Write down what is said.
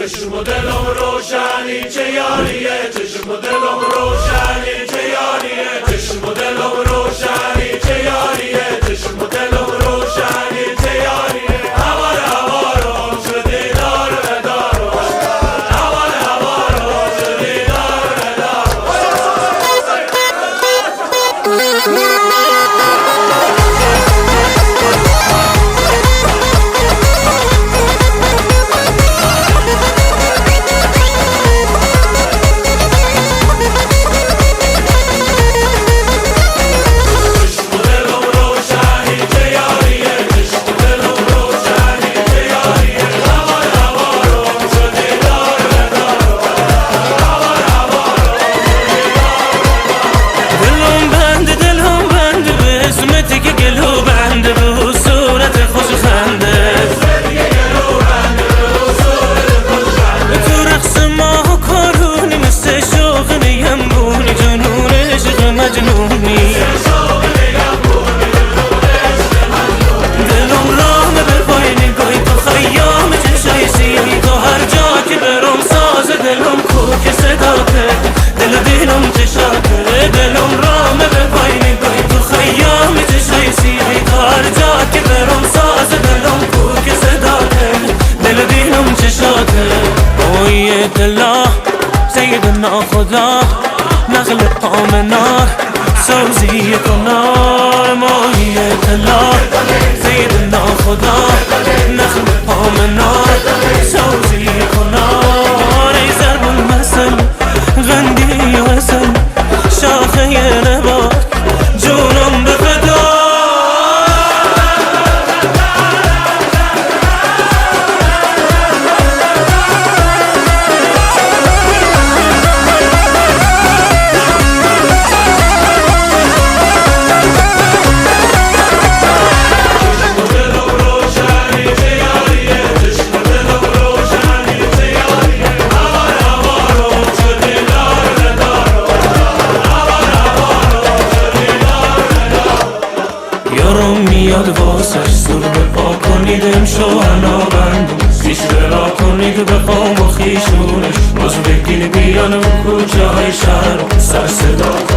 چشم و دلم روشنی چه یاریه، چشم و دلم روشنی چه یاریه، چشم و دلم روشنی چه یاریه، چشم و دلم روشنی چه یاریه. هوار هوارم شدی دار ندارم، هوار هوارم شدی دار ندارم. سيدنا خدا نخل آمنا سوزی کنار ماهیت الله. سيدنا خدا نخل آمنا سوزی کنار ای ضرب المثل غندی وصل شاخه نبات جونم به فدا. میاد واسش زور بپا کنید امشو هنا بندم خیش برا کنید بخوام و خیشونش روز بگیر بیان و کوچه های شهر سر صدا